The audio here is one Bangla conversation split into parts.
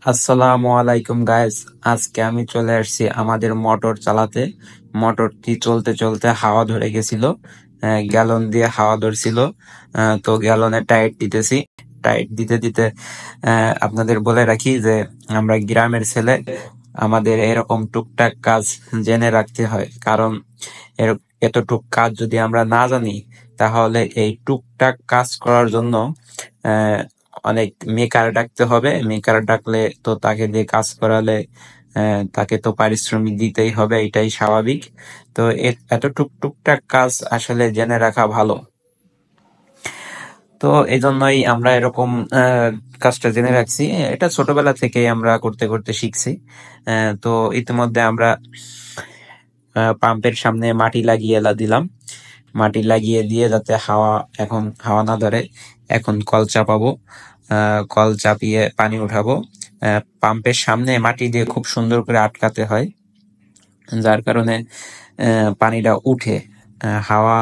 আসসালামু আলাইকুম গাইস। আজকে আমি চলে আসছি আমাদের মোটর চালাতে। মোটরটি চলতে চলতে হাওয়া ধরে গেছিল, গ্যালন দিয়ে হাওয়া ধরছিল। তো গ্যালনে টাইট দিতেছি। টাইট দিতে দিতে আপনাদের বলে রাখি যে আমরা গ্রামের ছেলে, আমাদের এরকম টুকটাক কাজ জেনে রাখতে হয়। কারণ এর এতটুক কাজ যদি আমরা না জানি, তাহলে এই টুকটাক কাজ করার জন্য আহ, অনেক মেকার ডাকতে হবে। মেকার ডাকলে তো তাকে দিয়ে কাজ করালে তাকে তো পারিশ্রমিক দিতেই হবে, এটাই স্বাভাবিক। তো এত টুকটাক কাজ আসলে জেনে রাখা ভালো। তো এই জন্যই আমরা এরকম কাজটা জেনে রাখছি। এটা ছোটবেলা থেকেই আমরা করতে করতে শিখছি। তো ইতিমধ্যে আমরা পাম্পের সামনে মাটি লাগিয়ে দিলাম। মাটি লাগিয়ে দিয়ে যাতে এখন হাওয়া না ধরে, এখন কল চাপাবো। কল চাপিয়ে পানি উঠাবো। পাম্পের সামনে মাটি দিয়ে খুব সুন্দর করে আটকাতে হয়, যার কারণে পানিটা উঠে। হাওয়া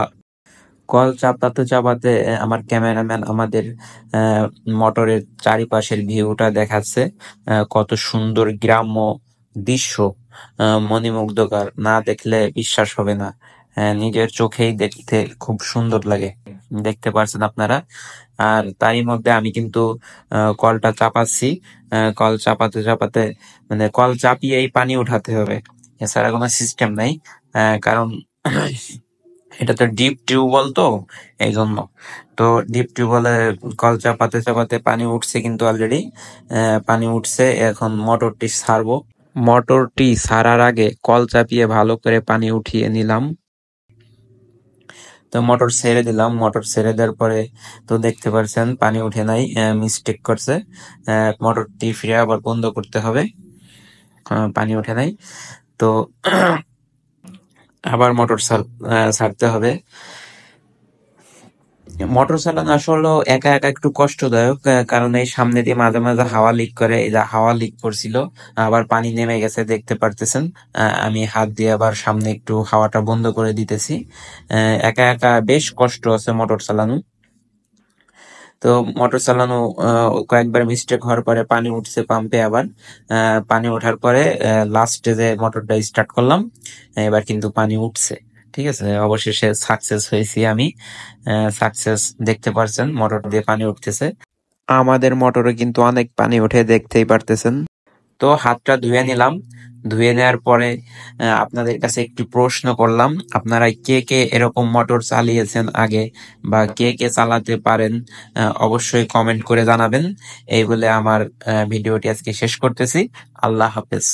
কল চাপাতে চাপাতে আমার ক্যামেরাম্যান আমাদের মোটরের চারিপাশের ভিউটা দেখাচ্ছে। কত সুন্দর গ্রাম্য দৃশ্য, মণিমুগ্ধকর, না দেখলে বিশ্বাস হবে না। নিজের চোখেই দেখতে খুব সুন্দর লাগে, দেখতে পারছেন আপনারা। আর তারই মধ্যে আমি কিন্তু কলটা চাপাচ্ছি। কল চাপাতে চাপাতে মানে কল চাপিয়েই পানি উঠাতে হবে, এছাড়া কোনো সিস্টেম নাই। কারণ এটা তো ডিপ টিউবওয়েল, তো এই জন্য। তো ডিপ টিউবওয়েলে কল চাপাতে চাপাতে পানি উঠছে, কিন্তু অলরেডি পানি উঠছে। এখন মোটরটি ছাড়বো। মোটরটি ছাড়ার আগে কল চাপিয়ে ভালো করে পানি উঠিয়ে নিলাম। তো মোটর ছেড়ে দিলাম। মোটর ছেড়ে দেওয়ার পরে তো দেখতে পাচ্ছেন পানি উঠে নাই, মিস্টেক করছে। মোটরটি ফিরে আবার বন্ধ করতে হবে। পানি উঠে নাই, তো আবার মোটর ছাড়তে হবে। মোটর চালানো আসলে একা একা একটু কষ্টদায়ক, কারণ এই সামনে দিয়ে মাঝে মাঝে হাওয়া লিক করে। এই যে হাওয়া লিক করছিল, আবার পানি নেমে গেছে, দেখতে পারতেছেন। আমি হাত দিয়ে আবার সামনে একটু হাওয়াটা বন্ধ করে দিতেছি। একা একা বেশ কষ্ট আছে মোটর চালানো। তো মোটর চালানো কয়েকবার মিস্টেক হওয়ার পরে পানি উঠছে পাম্পে। আবার পানি ওঠার পরে লাস্টে যে মোটরটা স্টার্ট করলাম, এবার কিন্তু পানি উঠছে। ঠিক আছে, অবশেষে সাকসেস হয়েছি আমি। সাকসেস, দেখতে পারছেন মোটর দিয়ে পানি উঠতেছে। আমাদের মোটরে কিন্তু অনেক পানি উঠে, দেখতেই পারতেছেন। তো হাতটা ধুয়ে নিলাম। ধুয়ে নেওয়ার পরে আপনাদের কাছে একটি প্রশ্ন করলাম, আপনারা কে কে এরকম মোটর চালিয়েছেন আগে, বা কে কে চালাতে পারেন? অবশ্যই কমেন্ট করে জানাবেন। এই বলে আমার ভিডিওটি আজকে শেষ করতেছি। আল্লাহ হাফেজ।